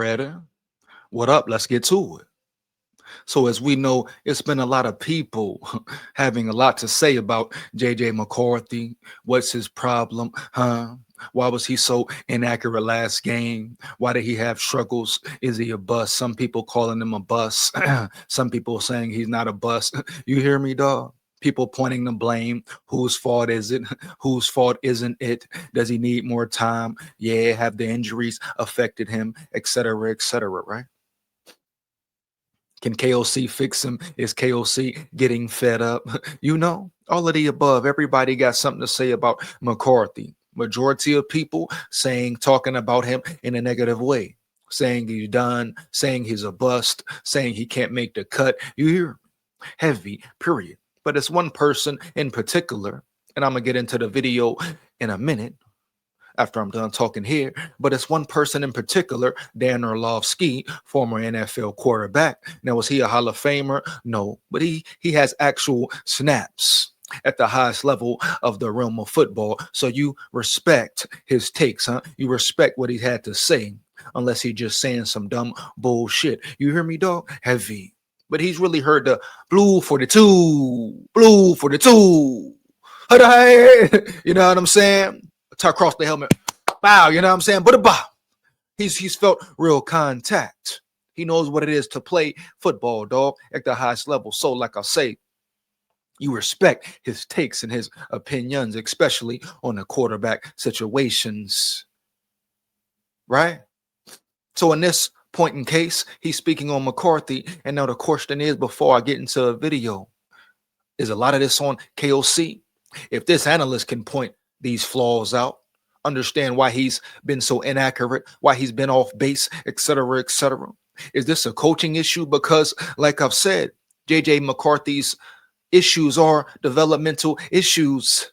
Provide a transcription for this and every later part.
ready. What up? Let's get to it. So, as we know, it's been a lot of people having a lot to say about JJ McCarthy. What's his problem? Huh? Why was he so inaccurate last game? Why did he have struggles? Is he a bust? Some people calling him a bust. Some people saying he's not a bust. You hear me, dog? People pointing the blame. Whose fault is it? Whose fault isn't it? Does he need more time? Yeah, have the injuries affected him, et cetera, right? Can KOC fix him? Is KOC getting fed up? All of the above. Everybody got something to say about McCarthy. Majority of people talking about him in a negative way, saying he's done, saying he's a bust, saying he can't make the cut. You hear? Heavy, period. But it's one person in particular, and I'm going to get into the video in a minute after I'm done talking here, but it's one person in particular, Dan Orlovsky, former NFL quarterback. Now, was he a Hall of Famer? No, but he has actual snaps at the highest level of the realm of football. So you respect his takes, huh? You respect what he had to say, unless he's just saying some dumb bullshit. You hear me, dog? Heavy. But he's really heard the blue for the two. You know what I'm saying? Across the helmet, wow, you know what I'm saying? But he's felt real contact. He knows what it is to play football, dog, at the highest level. So, like I say, you respect his takes and his opinions, especially on the quarterback situations, right? So, in this point in case, he's speaking on McCarthy. And now the question is, before I get into a video, is a lot of this on KOC? If this analyst can point these flaws out, understand why he's been so inaccurate, why he's been off base, et cetera, et cetera. Is this a coaching issue? Because, like I've said, JJ McCarthy's issues are developmental issues,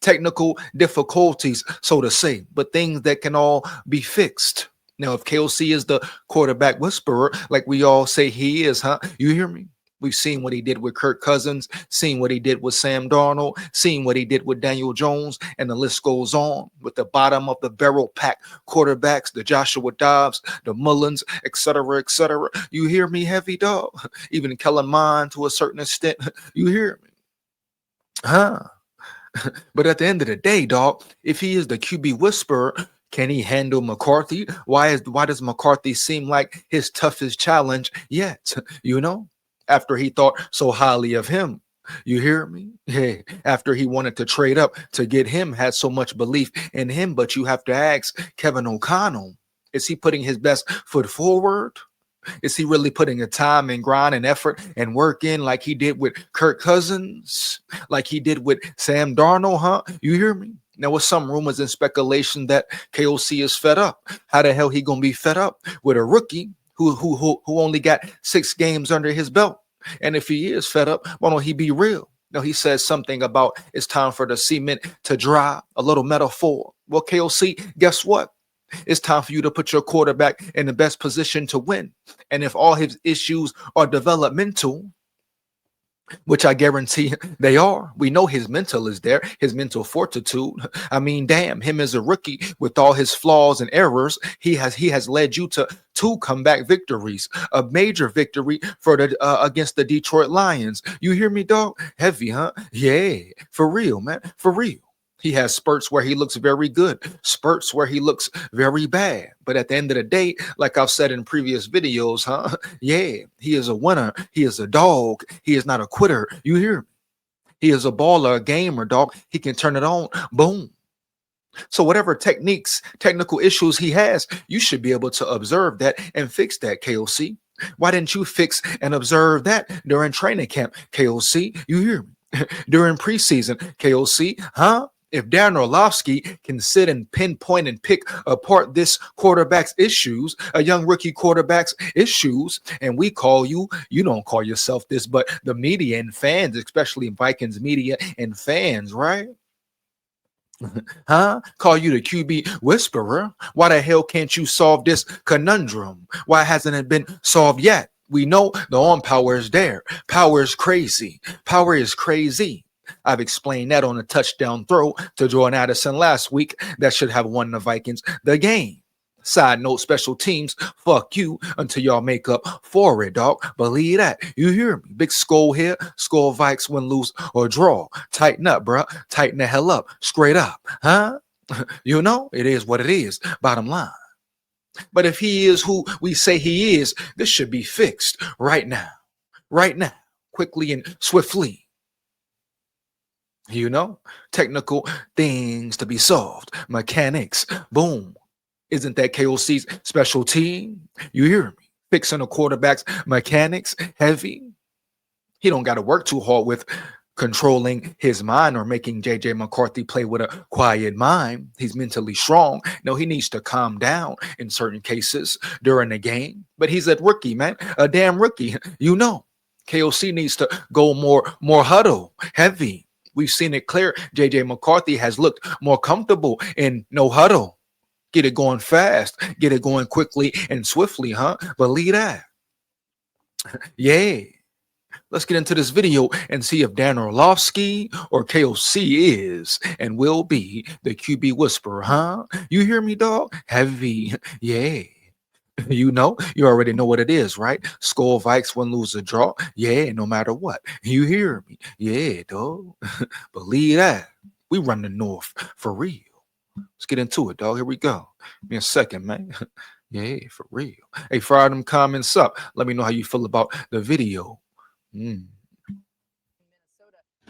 technical difficulties, so to say, but things that can all be fixed. Now, if KOC is the quarterback whisperer, like we all say he is, huh? You hear me? We've seen what he did with Kirk Cousins, seen what he did with Sam Darnold, seen what he did with Daniel Jones, and the list goes on with the bottom of the barrel pack quarterbacks, the Joshua Dobbs, the Mullins, et cetera, et cetera. You hear me, heavy dog? Even Kellen Mond to a certain extent. You hear me? Huh? But at the end of the day, dog, if he is the QB whisperer, can he handle McCarthy? Why does McCarthy seem like his toughest challenge yet? After he thought so highly of him. You hear me? Hey, after he wanted to trade up to get him, had so much belief in him. But you have to ask Kevin O'Connell, is he putting his best foot forward? Is he really putting the time and grind and effort and work in like he did with Kirk Cousins, like he did with Sam Darnold, huh? You hear me? Now, with some rumors and speculation that KOC is fed up. How the hell he gonna be fed up with a rookie who only got 6 games under his belt? And if he is fed up, why don't he be real? No, he says something about it's time for the cement to dry, a little metaphor. Well, KOC, guess what? It's time for you to put your quarterback in the best position to win. And if all his issues are developmental, which I guarantee they are, we know his mental is there, his mental fortitude. I mean, damn, him as a rookie with all his flaws and errors, he has led you to 2 comeback victories, a major victory for the against the Detroit Lions. You hear me, dog? Heavy, huh? Yeah, for real, man, for real. He has spurts where he looks very good, spurts where he looks very bad. But at the end of the day, like I've said in previous videos, huh? Yeah, he is a winner. He is a dog. He is not a quitter. You hear me? He is a baller, a gamer, dog. He can turn it on. Boom. So whatever technical issues he has, you should be able to observe that and fix that, KOC. Why didn't you fix and observe that during training camp, KOC? You hear me? During preseason, KOC, huh? If Darren Orlovsky can sit and pinpoint and pick apart this quarterback's issues, a young rookie quarterback's issues, and we call you don't call yourself this, but the media and fans, especially Vikings media and fans, right? Huh? Call you the QB whisperer. Why the hell can't you solve this conundrum? Why hasn't it been solved yet? We know the arm power is there. Power is crazy. Power is crazy. I've explained that on a touchdown throw to Jordan Addison last week that should have won the Vikings the game. Side note, special teams, fuck you until y'all make up for it, dog. Believe that. You hear me? Big SKOL here. SKOL Vikes win, lose, or draw. Tighten up, bruh. Tighten the hell up. Straight up. Huh? You know, it is what it is. Bottom line. But if he is who we say he is, this should be fixed right now. Right now. Quickly and swiftly. You know? Technical things to be solved. Mechanics. Boom. Isn't that KOC's special team? You hear me? Fixing a quarterback's mechanics, heavy. He don't got to work too hard with controlling his mind or making JJ McCarthy play with a quiet mind. He's mentally strong. No, he needs to calm down in certain cases during the game. But he's a rookie, man. A damn rookie. You know, KOC needs to go more huddle, heavy. We've seen it clear. JJ McCarthy has looked more comfortable in no huddle. Get it going fast. Get it going quickly and swiftly, huh? Believe that. Yeah. Let's get into this video and see if Dan Orlovsky or KOC is and will be the QB whisperer, huh? You hear me, dog? Heavy. Yeah. You know, you already know what it is, right? SKOL Vikes win, lose, or draw. Yeah, no matter what. You hear me? Yeah, dog. Believe that. We run the North for real. Let's get into it, dog. Here we go. Give me a second, man. Yeah, for real. Hey, fire them comments up. Let me know how you feel about the video.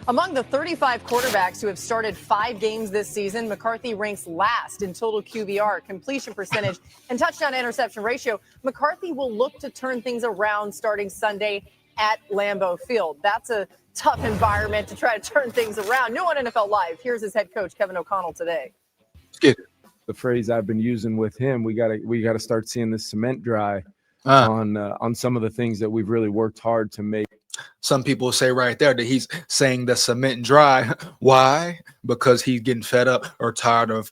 Among the 35 quarterbacks who have started 5 games this season, McCarthy ranks last in total QBR, completion percentage, and touchdown interception ratio. McCarthy will look to turn things around starting Sunday at Lambeau Field. That's a tough environment to try to turn things around. New on NFL Live. Here's his head coach, Kevin O'Connell, today. Let's get it. The phrase I've been using with him, we gotta start seeing this cement dry on some of the things that we've really worked hard to make. Some people say right there that he's saying the cement dry. Why? Because he's getting fed up or tired of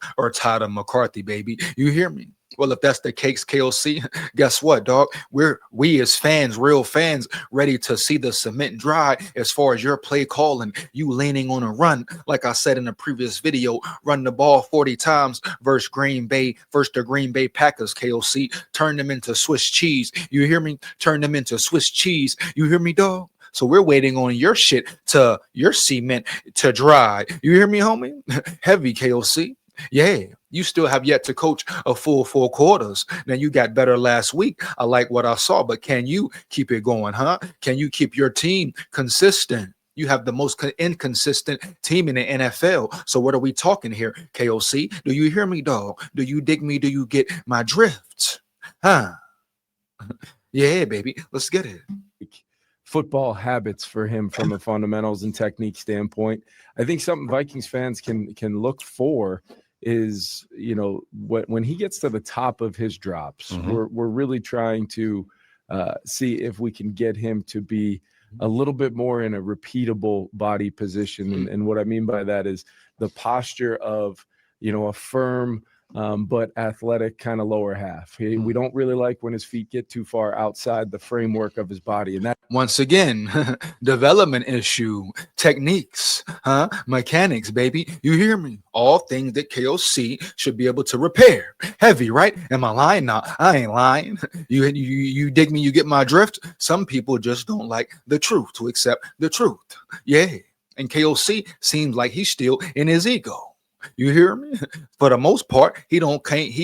McCarthy, baby. You hear me? Well, if that's the case, KOC, guess what, dog? We as fans, real fans, ready to see the cement dry as far as your play calling, you leaning on a run. Like I said in the previous video, run the ball 40 times versus the Green Bay Packers, KOC. Turn them into Swiss cheese. You hear me? Turn them into Swiss cheese. You hear me, dog? So we're waiting on your cement to dry. You hear me, homie? Heavy, KOC. Yeah, you still have yet to coach a full 4 quarters. Now, you got better last week. I like what I saw, but can you keep it going, huh? Can you keep your team consistent? You have the most inconsistent team in the NFL. So what are we talking here, KOC? Do you hear me, dog? Do you dig me? Do you get my drift? Huh? Yeah, baby. Let's get it. Football habits for him from a fundamentals and technique standpoint. I think something Vikings fans can look for is, you know, when he gets to the top of his drops, we're really trying to see if we can get him to be a little bit more in a repeatable body position. And what I mean by that is the posture of, you know, a firm but athletic kind of lower half. We don't really like when his feet get too far outside the framework of his body. And that, once again, development issue, techniques, mechanics, baby. You hear me? All things that KOC should be able to repair. Heavy, right? Am I lying? No, I ain't lying. You dig me? You get my drift? Some people just don't like the truth, to accept the truth. Yeah. And KOC seems like he's still in his ego. You hear me? For the most part, he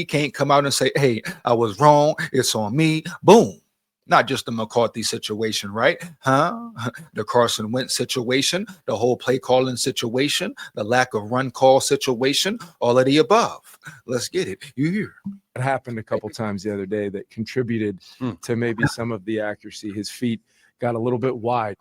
can't come out and say, hey, I was wrong. It's on me. Boom. Not just the McCarthy situation, right? The Carson Wentz situation, the whole play calling situation, the lack of run call situation, all of the above. Let's get it. You hear? It happened a couple times the other day that contributed to maybe some of the accuracy. His feet got a little bit wide.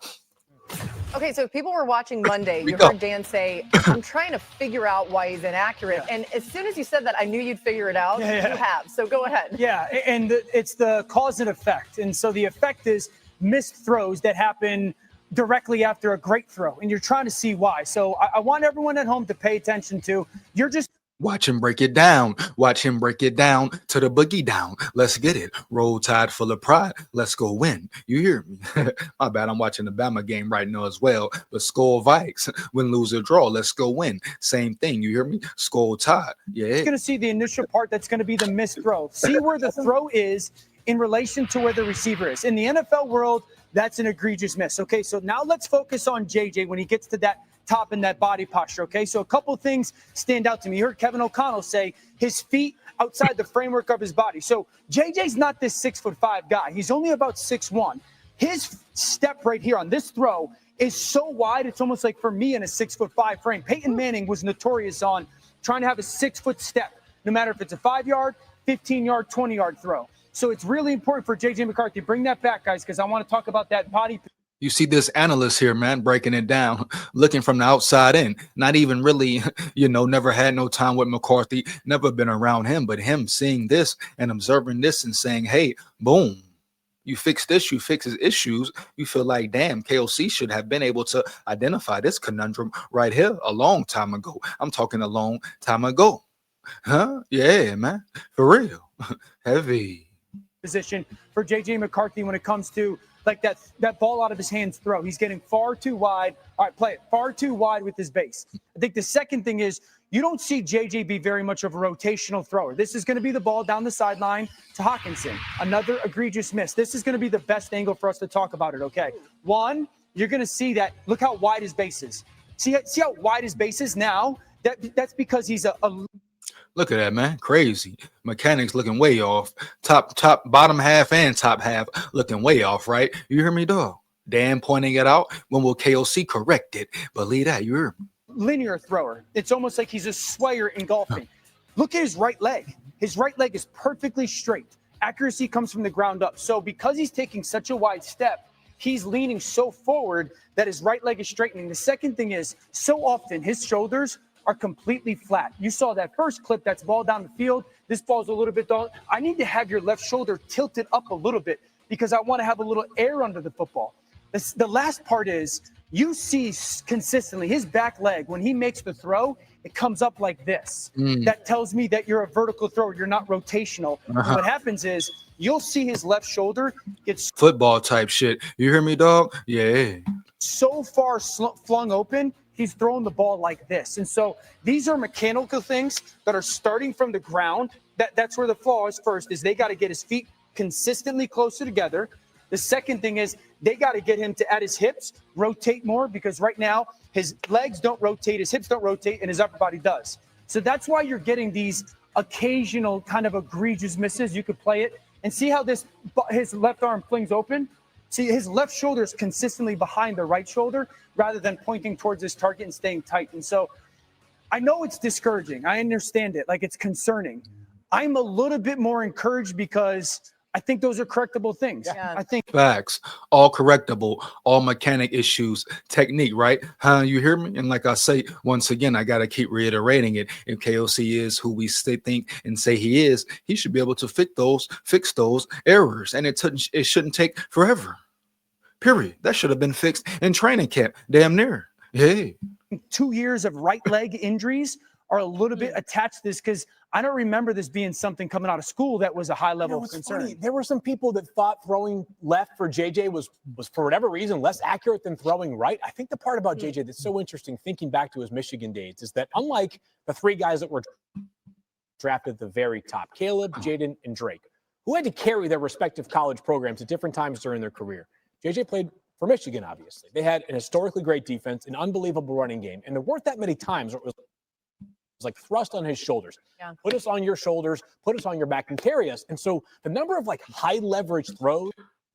Okay, so if people were watching Monday, you heard Dan say, I'm trying to figure out why he's inaccurate. And as soon as you said that, I knew you'd figure it out. You have. So go ahead. Yeah, and it's the cause and effect. And so the effect is missed throws that happen directly after a great throw. And you're trying to see why. So I want everyone at home to pay attention to, you're just Watch him break it down. Watch him break it down to the boogie down. Let's get it. Roll Tide full of pride. Let's go win. You hear me? My bad. I'm watching the Bama game right now as well. But SKOL Vikes. Win, lose, or draw. Let's go win. Same thing. You hear me? SKOL Tide. Yeah. It's going to see the initial part that's going to be the missed throw. See where the throw is in relation to where the receiver is. In the NFL world, that's an egregious miss. Okay, so now let's focus on JJ when he gets to that top in that body posture. Okay, so a couple things stand out to me. You heard Kevin O'Connell say his feet outside the framework of his body. So JJ's not this 6'5" guy. He's only about 6'1". His step right here on this throw is so wide, it's almost like for me in a 6'5" frame. Peyton Manning was notorious on trying to have a 6-foot step, no matter if it's a 5-yard, 15-yard, 20-yard throw. So it's really important for JJ McCarthy. Bring that back, guys, because I want to talk about that body. You see this analyst here, man, breaking it down, looking from the outside in, not even really, never had no time with McCarthy, never been around him, but him seeing this and observing this and saying, hey, boom, you fix this, you fix his issues. You feel like, damn, KOC should have been able to identify this conundrum right here a long time ago. I'm talking a long time ago. Huh? Yeah, man, for real. Heavy. Position for JJ McCarthy when it comes to like that ball out of his hands throw. He's getting far too wide. All right, play it far too wide with his base. I think the second thing is you don't see JJ be very much of a rotational thrower. This is going to be the ball down the sideline to Hawkinson. Another egregious miss. This is going to be the best angle for us to talk about it, okay? One, you're going to see that. Look how wide his base is. See how wide his base is now? That's because he's a Look at that, man. Crazy. Mechanics looking way off. Bottom half and top half looking way off, right? You hear me, dog? Dan pointing it out. When will KOC correct it? Believe that. You hear me? Linear thrower. It's almost like he's a swayer in golfing. Look at his right leg. His right leg is perfectly straight. Accuracy comes from the ground up. So because he's taking such a wide step, he's leaning so forward that his right leg is straightening. The second thing is, so often his shoulders are completely flat. You saw that first clip, that's ball down the field. This ball's a little bit down. I need to have your left shoulder tilted up a little bit because I want to have a little air under the football. The last part is you see consistently his back leg, when he makes the throw, it comes up like this. That tells me that you're a vertical thrower. You're not rotational. What happens is you'll see his left shoulder gets football type shit. You hear me, dog? Yeah. So far flung open, he's throwing the ball like this. And so these are mechanical things that are starting from the ground. That's where the flaw is first, is they got to get his feet consistently closer together. The second thing is they got to get him to, at his hips, rotate more, because right now his legs don't rotate, his hips don't rotate, and his upper body does. So that's why you're getting these occasional kind of egregious misses. You could play it and see how his left arm flings open. See, his left shoulder is consistently behind the right shoulder rather than pointing towards his target and staying tight. And so I know it's discouraging. I understand it. Like, it's concerning. I'm a little bit more encouraged because I think those are correctable things. Yeah. I think Facts. All correctable. All mechanic issues. Technique, right? Huh? You hear me? And like I say, once again, I got to keep reiterating it. If KOC is who we think and say he is, he should be able to fix those errors. And it shouldn't take forever. Period. That should have been fixed in training camp. Damn near. Hey. 2 years of right leg injuries are a little bit attached to this, because I don't remember this being something coming out of school that was a high level of concern. Funny. There were some people that thought throwing left for JJ was for whatever reason less accurate than throwing right. I think the part about JJ that's so interesting, thinking back to his Michigan days, is that unlike the three guys that were drafted at the very top, Caleb, Jaden, and Drake, who had to carry their respective college programs at different times during their career, JJ played for Michigan, obviously. They had an historically great defense, an unbelievable running game, and there weren't that many times where it was like thrust on his shoulders. Yeah. Put us on your shoulders, put us on your back, and carry us. And so the number of like high leverage throws.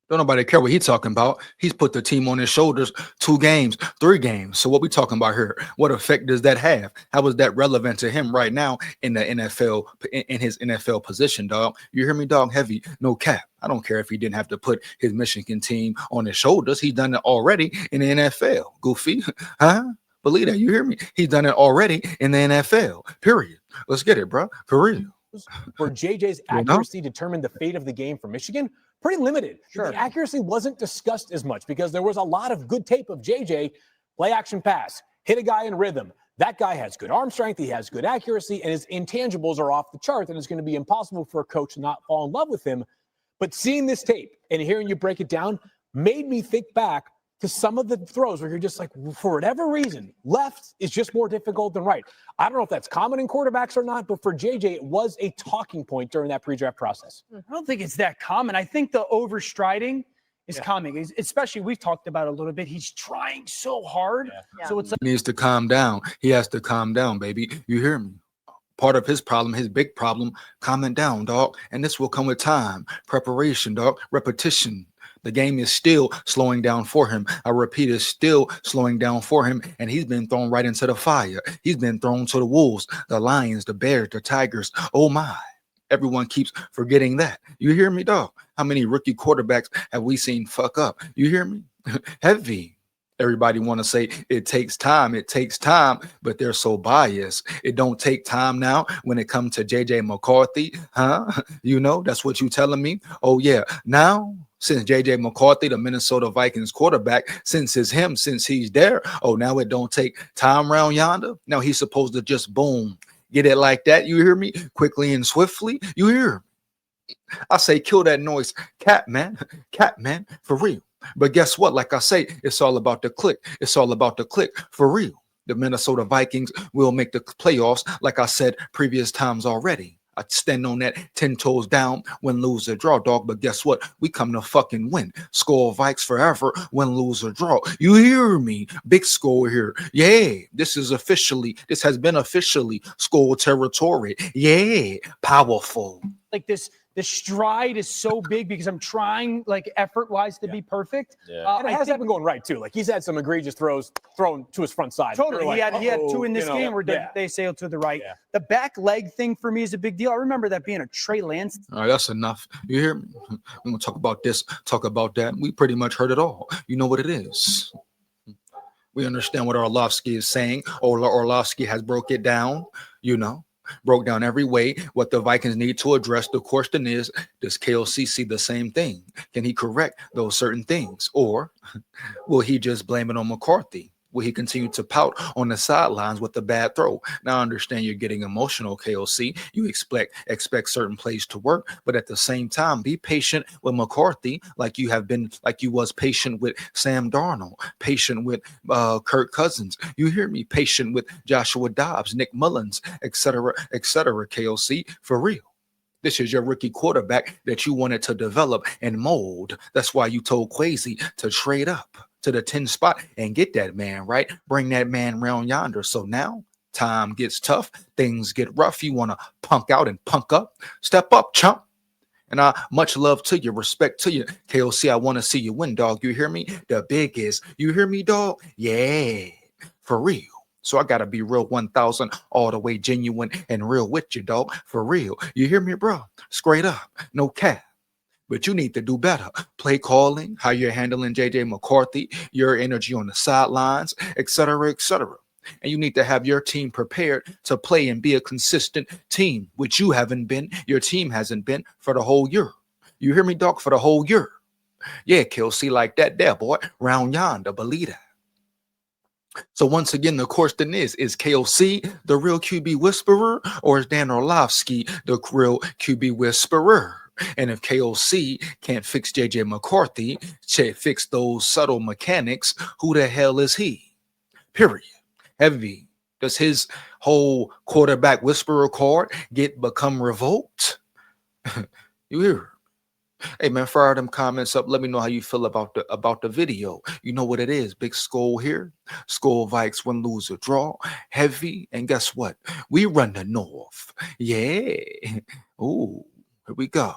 Don't nobody care what he's talking about. He's put the team on his shoulders 2 games, 3 games. So what we talking about here? What effect does that have? How is that relevant to him right now in the NFL, in his NFL position, dog? You hear me, dog? Heavy, no cap. I don't care if he didn't have to put his Michigan team on his shoulders. He's done it already in the NFL. Goofy, huh? Believe that. You hear me? He's done it already in the NFL. Period. Let's get it, bro. For real. Where JJ's accuracy determined the fate of the game for Michigan, pretty limited. Sure. The accuracy wasn't discussed as much because there was a lot of good tape of JJ play action pass, hit a guy in rhythm, That guy has good arm strength, he has good accuracy, and his intangibles are off the chart, and it's going to be impossible for a coach to not fall in love with him. But seeing this tape and hearing you break it down made me think back to some of the throws where you're just like, for whatever reason, left is just more difficult than right. I don't know if that's common in quarterbacks or not, but for JJ, it was a talking point during that pre-draft process. I don't think it's that common. I think the overstriding is common, especially we've talked about it a little bit. He's trying so hard. Yeah. So it's like, He needs to calm down. He has to calm down, baby. You hear me? Part of his problem, his big problem, calming down, dog. And this will come with time, preparation, dog, repetition. The game is still slowing down for him. I repeat, it's still slowing down for him. And he's been thrown right into the fire. He's been thrown to the wolves, the lions, the bears, the tigers. Oh, my. Everyone keeps forgetting that. You hear me, dog? How many rookie quarterbacks have we seen fuck up? You hear me? Heavy. Everybody want to say it takes time, but they're so biased. It don't take time now when it comes to JJ McCarthy, huh? You know, that's what you telling me? Oh, yeah. Now, since JJ McCarthy, the Minnesota Vikings quarterback, since he's there, oh, now it don't take time round yonder. Now he's supposed to just boom, get it like that. You hear me? Quickly and swiftly. You hear me? I say kill that noise. Cat man, for real. But guess what? Like I say, it's all about the click. It's all about the click for real. The Minnesota Vikings will make the playoffs, like I said previous times already. I stand on that 10 toes down, win, lose, or draw, dog. But guess what? We come to fucking win. SKOL Vikes forever, win, lose, or draw. You hear me? Big SKOL here. Yeah, this has been officially SKOL territory. Yeah, powerful. like the stride is so big because I'm trying like effort-wise to be perfect. Yeah. And it hasn't been going right too. Like he's had some egregious throws thrown to his front side. Totally. Like, he had two in this game where they sailed to the right. Yeah. The back leg thing for me is a big deal. I remember that being a Trey Lance. All right, that's enough. You hear me? I'm going to talk about this, talk about that. We pretty much heard it all. You know what it is. We understand what Orlovsky is saying. Orlovsky has broke it down, broke down every way what the Vikings need to address. The question is, does KOC see the same thing? Can he correct those certain things? Or will he just blame it on McCarthy? Will he continue to pout on the sidelines with the bad throw? Now, I understand you're getting emotional, KOC. You expect certain plays to work, but at the same time, be patient with McCarthy like you was patient with Sam Darnold, patient with Kirk Cousins. You hear me? Patient with Joshua Dobbs, Nick Mullins, etc., KOC, for real. This is your rookie quarterback that you wanted to develop and mold. That's why you told Kwesi to trade up to the 10 spot and get that man, right? Bring that man round yonder. So now time gets tough. Things get rough. You want to punk out and punk up. Step up, chump. And much love to you, respect to you. KOC, I want to see you win, dog. You hear me? The big is, you hear me, dog? Yeah, for real. So I got to be real 1,000 all the way genuine and real with you, dog. For real. You hear me, bro? Straight up. No cap. But you need to do better. Play calling, how you're handling JJ McCarthy, your energy on the sidelines, etc., etc. And you need to have your team prepared to play and be a consistent team, which you haven't been. Your team hasn't been for the whole year. You hear me, dog? For the whole year. Yeah, KOC like that there, boy. Round yonder, believe that. So once again, the question is KOC the real QB whisperer, or is Dan Orlovsky the real QB whisperer? And if KOC can't fix JJ McCarthy, fix those subtle mechanics, who the hell is he? Period. Heavy. Does his whole quarterback whisperer card become revoked? You hear? Hey man, fire them comments up. Let me know how you feel about the video. You know what it is. Big SKOL here. SKOL Vikes win, lose, or draw. Heavy. And guess what? We run the North. Yeah. Ooh. Here we go.